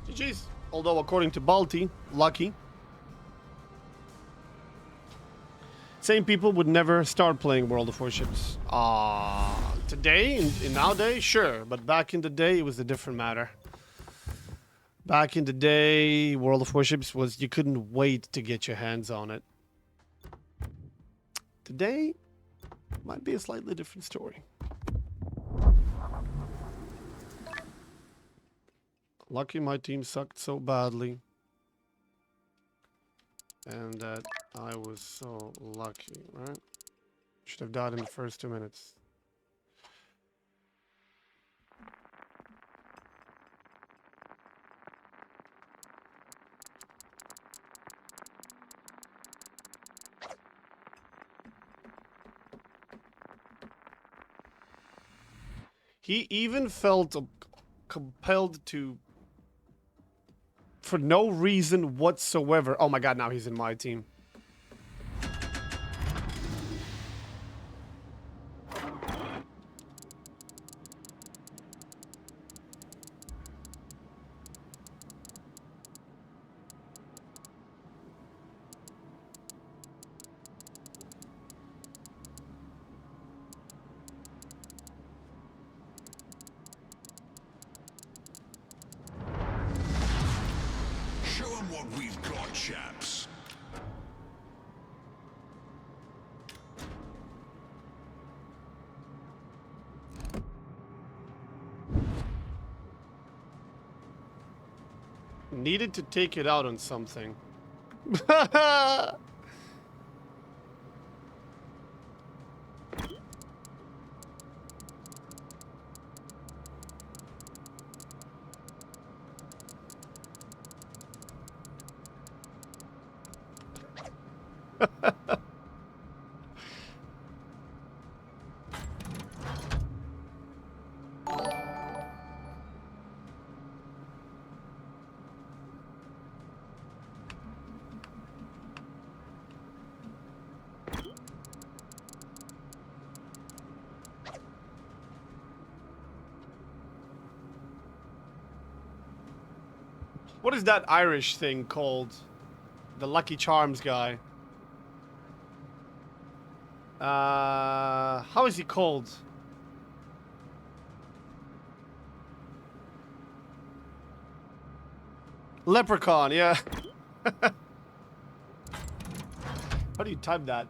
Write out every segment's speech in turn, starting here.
GG's. Although, according to Balti, lucky. Same people would never start playing World of Warships. Today, in nowadays, sure. But back in the day, it was a different matter. Back in the day, World of Warships was... You couldn't wait to get your hands on it. Today, might be a slightly different story. Lucky my team sucked so badly. And that I was so lucky, right? Should have died in the first 2 minutes. He even felt compelled to, for no reason whatsoever. Oh my god, now he's in my team. We've got chaps. Needed to take it out on something. What is that Irish thing called? The Lucky Charms guy. How is he called? Leprechaun, yeah. How do you type that?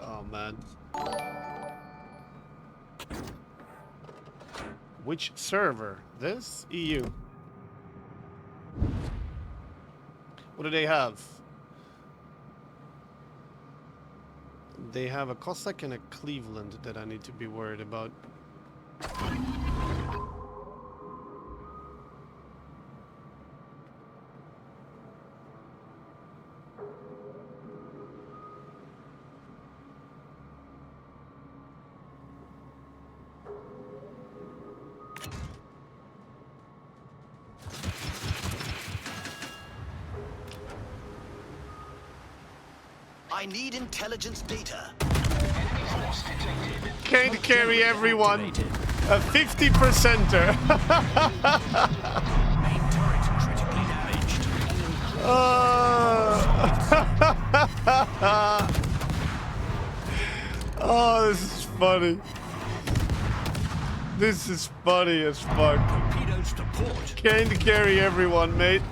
Oh, man. Which server? This? EU. What do they have? They have a Cossack and a Cleveland that I need to be worried about. I need intelligence data. Can't carry everyone. A 50%er. Main turret critically damaged. Oh, this is funny. This is funny as fuck. Torpedoes to port. Can't carry everyone, mate.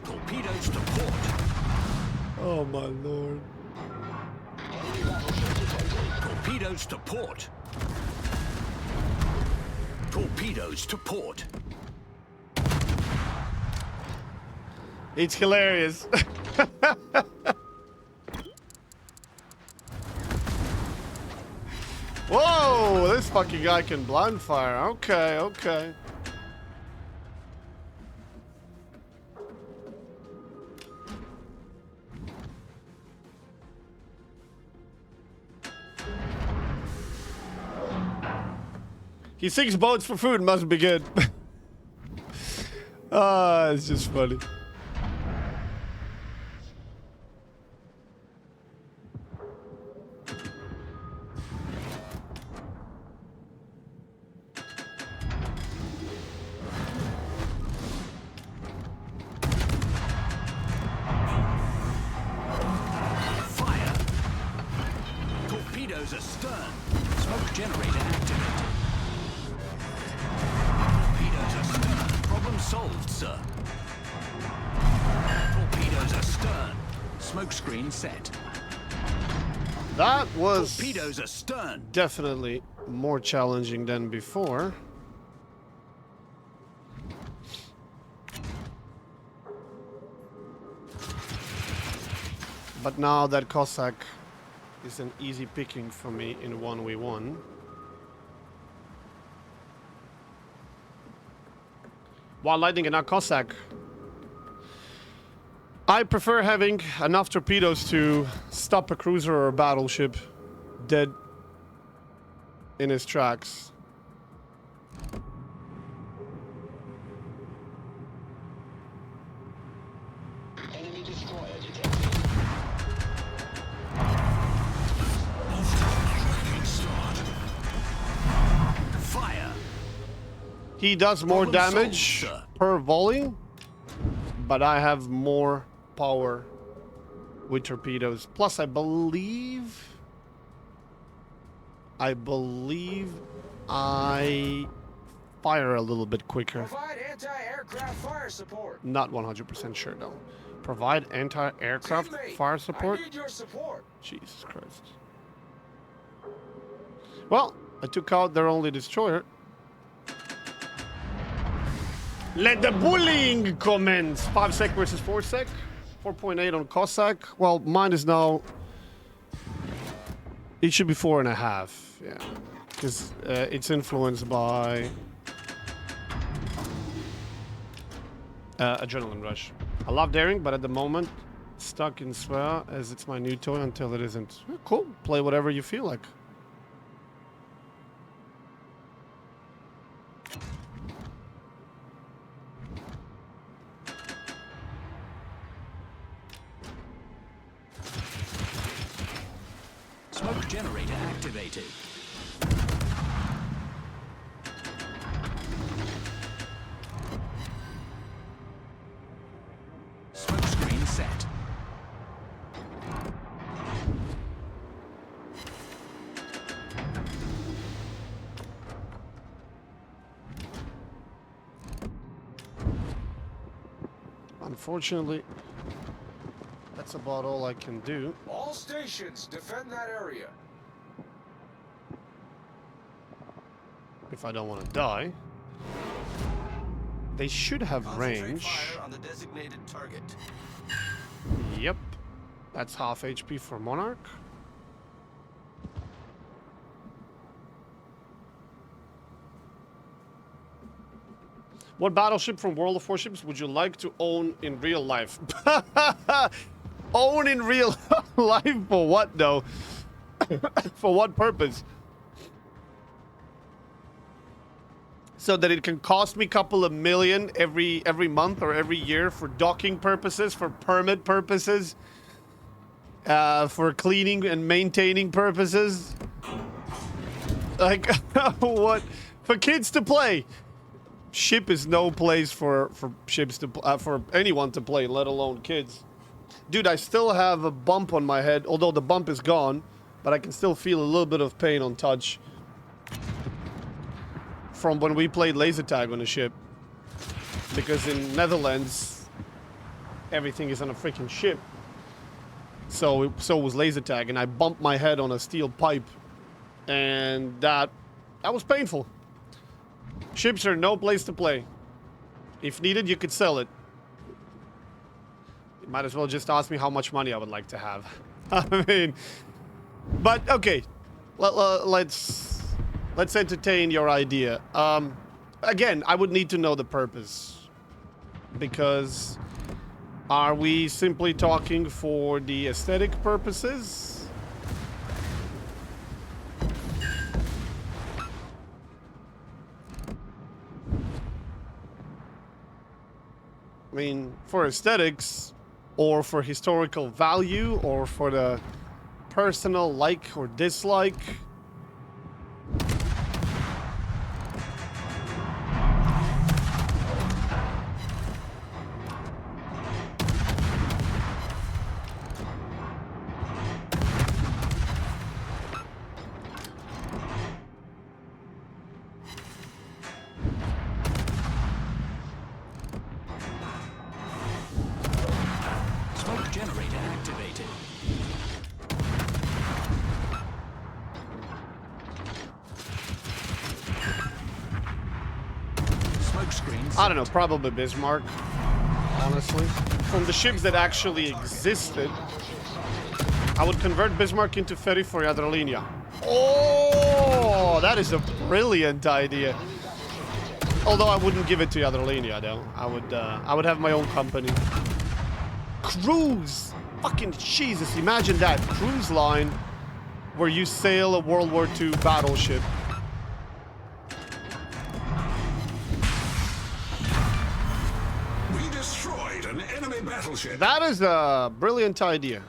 Torpedoes to port. Oh my lord. Torpedoes to port. Torpedoes to port. It's hilarious. Whoa, this fucking guy can blind fire. Okay, okay. He sinks boats for food, must be good. Ah, it's just funny. generator activated. Torpedoes astern. Problem solved, sir. Torpedoes astern. Smokescreen set. That was Torpedoes astern. definitely more challenging than before. But now that Cossack is an easy picking for me in 1v1. While Lightning and not Cossack, I prefer having enough torpedoes to stop a cruiser or a battleship dead in his tracks. Enemy destroyer detected. Fire. He does more Problem solved, damage sir. per volley, but I have more power with torpedoes. Plus, I believe I fire a little bit quicker. Provide anti-aircraft fire support. Not 100% sure though. Provide anti-aircraft Teammate, fire support? I need your support. Jesus Christ. Well, I took out their only destroyer. Let the bullying commence. 5 sec versus 4 sec. 4.8 on Cossack. Well, mine is now... It should be 4.5. Yeah. Because it's influenced by... Adrenaline Rush. I love daring, but at the moment, stuck in Swear as it's my new toy until it isn't. Cool. Play whatever you feel like. Smoke generator activated. Smokescreen set. Unfortunately, that's about all I can do. All stations, defend that area. If I don't want to die. They should have range. Fire on the designated target. Yep. That's half HP for Monarch. What battleship from World of Warships would you like to own in real life? Own in real life for what though? For what purpose? So that it can cost me a couple of million every month or every year for docking purposes, for permit purposes, for cleaning and maintaining purposes. Like what? For kids to play. Ship is no place for ships to for anyone to play, let alone kids. Dude, I still have a bump on my head, although the bump is gone, but I can still feel a little bit of pain on touch from when we played laser tag on a ship. Because in Netherlands, everything is on a freaking ship. So was laser tag, and I bumped my head on a steel pipe, and that was painful. Ships are no place to play. If needed, you could sell it. You might as well just ask me how much money I would like to have. I mean, but okay, let's entertain your idea. Again, I would need to know the purpose, because are we simply talking for the aesthetic purposes? I mean, for aesthetics, or for historical value, or for the personal like or dislike. Smokescreen set. I don't know, probably Bismarck, honestly. From the ships that actually existed, I would convert Bismarck into ferry for Yadrolinia. Oh, that is a brilliant idea. Although I wouldn't give it to Yadrolinia, though. I would have my own company. Cruise! Fucking Jesus, imagine that. Cruise line where you sail a World War II battleship. We destroyed an enemy battleship. That is a brilliant idea.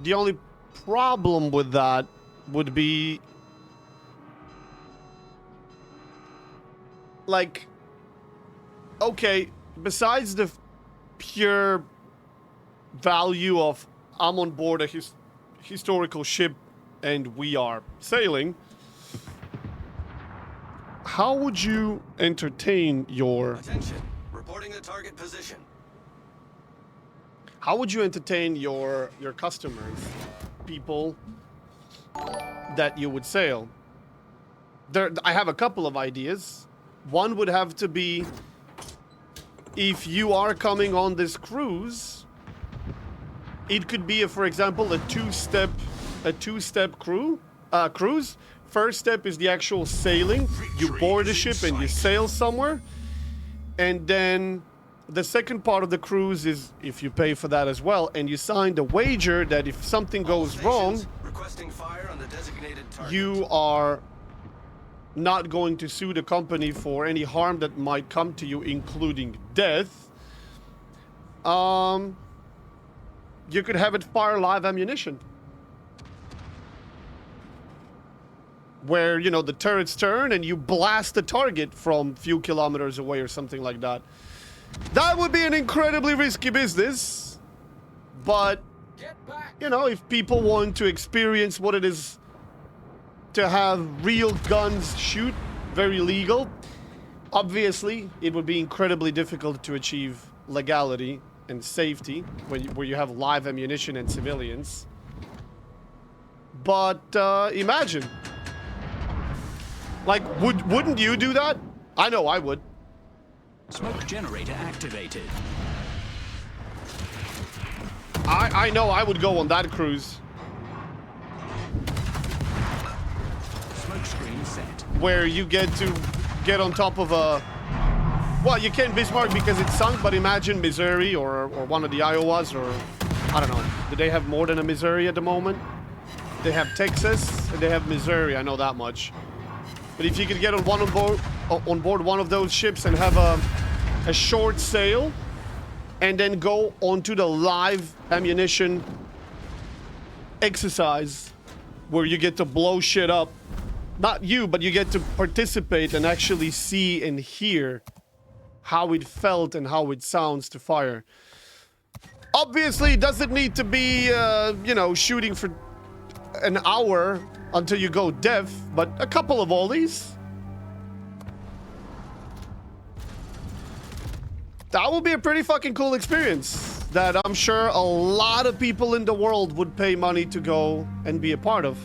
The only problem with that would be... like... okay, besides the pure value of I'm on board a historical ship and we are sailing, how would you entertain your... Attention. Reporting the target position. how would you entertain your customers, people that you would sail? I have a couple of ideas. One would have to be, if you are coming on this cruise, it could be, for example, a two-step cruise. First step is the actual sailing. You board a ship and you sail somewhere. And then the second part of the cruise is, if you pay for that as well, and you sign the wager that if something goes wrong, Requesting fire on the designated target. you are not going to sue the company for any harm that might come to you, including death. You could have it fire live ammunition. Where, you know, the turrets turn and you blast the target from a few kilometers away or something like that. That would be an incredibly risky business. But, Get back! you know, if people want to experience what it is to have real guns shoot, very legal. Obviously, it would be incredibly difficult to achieve legality and safety where you have live ammunition and civilians. But imagine, like, wouldn't you do that? I know I would. Smoke generator activated. I know I would go on that cruise. Smokescreen set. Where you get to get on top of a... well, you can't Bismarck because it's sunk, but imagine Missouri or one of the Iowas, or... I don't know. Do they have more than a Missouri at the moment? They have Texas and they have Missouri, I know that much. But if you could get on board one of those ships and have a short sail, and then go onto the live ammunition exercise where you get to blow shit up. Not you, but you get to participate and actually see and hear how it felt and how it sounds to fire. Obviously, it doesn't need to be, you know, shooting for an hour until you go deaf, but a couple of volleys. That would be a pretty fucking cool experience that I'm sure a lot of people in the world would pay money to go and be a part of.